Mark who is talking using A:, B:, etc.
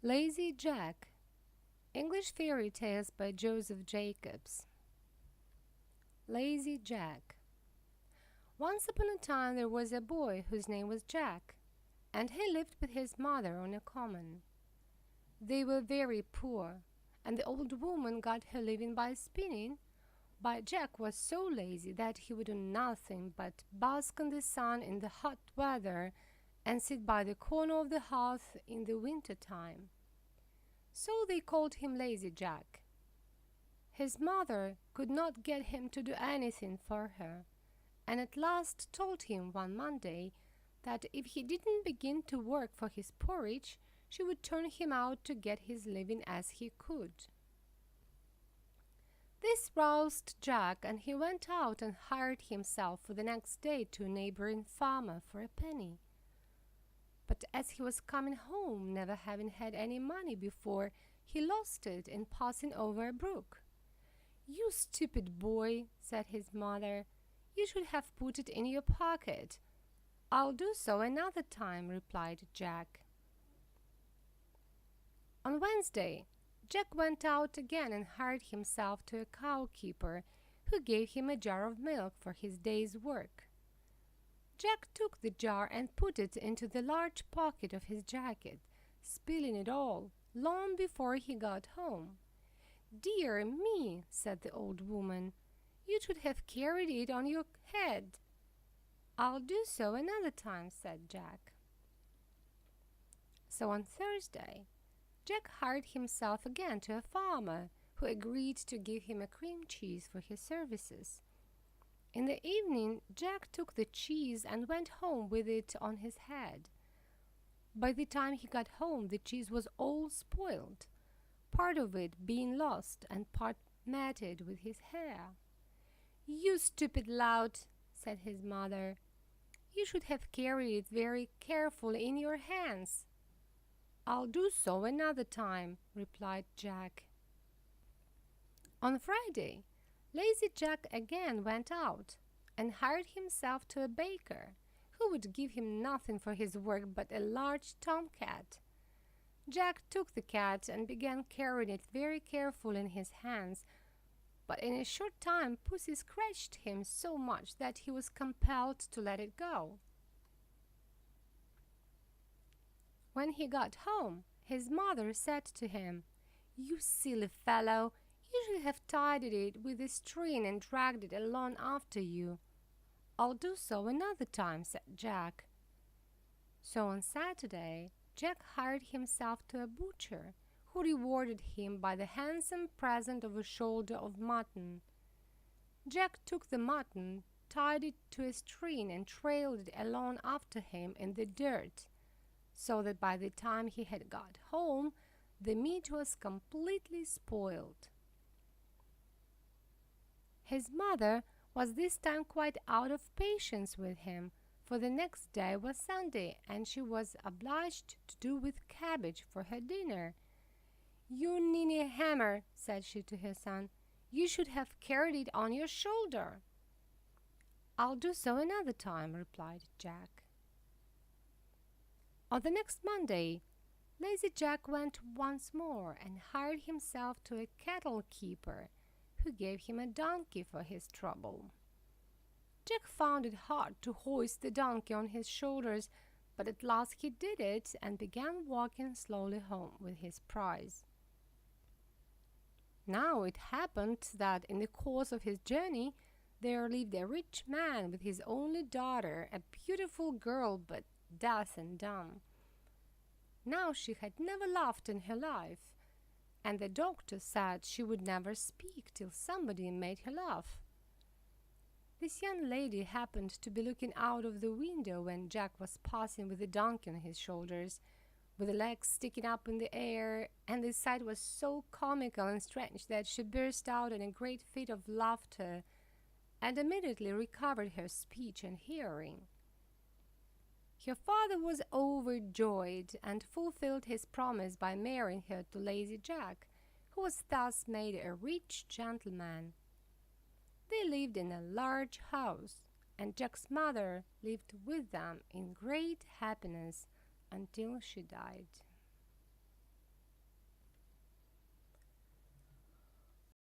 A: Lazy Jack. English Fairy Tales by Joseph Jacobs. Lazy Jack. Once upon a time there was a boy whose name was Jack, and he lived with his mother on a common. They were very poor, and the old woman got her living by spinning, but Jack was so lazy that he would do nothing but bask in the sun in the hot weather and sit by the corner of the hearth in the winter time. So they called him Lazy Jack. His mother could not get him to do anything for her, and at last told him one Monday that if he didn't begin to work for his porridge, she would turn him out to get his living as he could. This roused Jack, and he went out and hired himself for the next day to a neighboring farmer for a penny. But as he was coming home, never having had any money before, he lost it in passing over a brook. "You stupid boy," said his mother, "you should have put it in your pocket." "I'll do so another time," replied Jack. On Wednesday, Jack went out again and hired himself to a cow-keeper, who gave him a jar of milk for his day's work. Jack took the jar and put it into the large pocket of his jacket, spilling it all long before he got home. "Dear me," said the old woman, "you should have carried it on your head." "I'll do so another time," said Jack. So on Thursday, Jack hired himself again to a farmer, who agreed to give him a cream cheese for his services. In the evening, Jack took the cheese and went home with it on his head. By the time he got home, the cheese was all spoiled, part of it being lost and part matted with his hair. "You stupid lout," said his mother, "you should have carried it very carefully in your hands." "I'll do so another time," replied Jack. On Friday, Lazy Jack again went out and hired himself to a baker, who would give him nothing for his work but a large tomcat. Jack took the cat and began carrying it very carefully in his hands, but in a short time Pussy scratched him so much that he was compelled to let it go. When he got home, his mother said to him, "You silly fellow, you should have tied it with a string and dragged it along after you." "I'll do so another time," said Jack. So on Saturday, Jack hired himself to a butcher, who rewarded him by the handsome present of a shoulder of mutton. Jack took the mutton, tied it to a string, and trailed it along after him in the dirt, so that by the time he had got home, the meat was completely spoiled. His mother was this time quite out of patience with him, for the next day was Sunday, and she was obliged to do with cabbage for her dinner. "You ninny hammer," said she to her son, "you should have carried it on your shoulder." "I'll do so another time," replied Jack. On the next Monday, Lazy Jack went once more and hired himself to a cattle keeper, who gave him a donkey for his trouble. Jack found it hard to hoist the donkey on his shoulders, but at last he did it and began walking slowly home with his prize. Now it happened that in the course of his journey there lived a rich man with his only daughter, a beautiful girl but deaf and dumb. Now she had never laughed in her life, and the doctor said she would never speak till somebody made her laugh. This young lady happened to be looking out of the window when Jack was passing with the donkey on his shoulders, with the legs sticking up in the air, and the sight was so comical and strange that she burst out in a great fit of laughter and immediately recovered her speech and hearing. Her father was overjoyed and fulfilled his promise by marrying her to Lazy Jack, who was thus made a rich gentleman. They lived in a large house, and Jack's mother lived with them in great happiness until she died.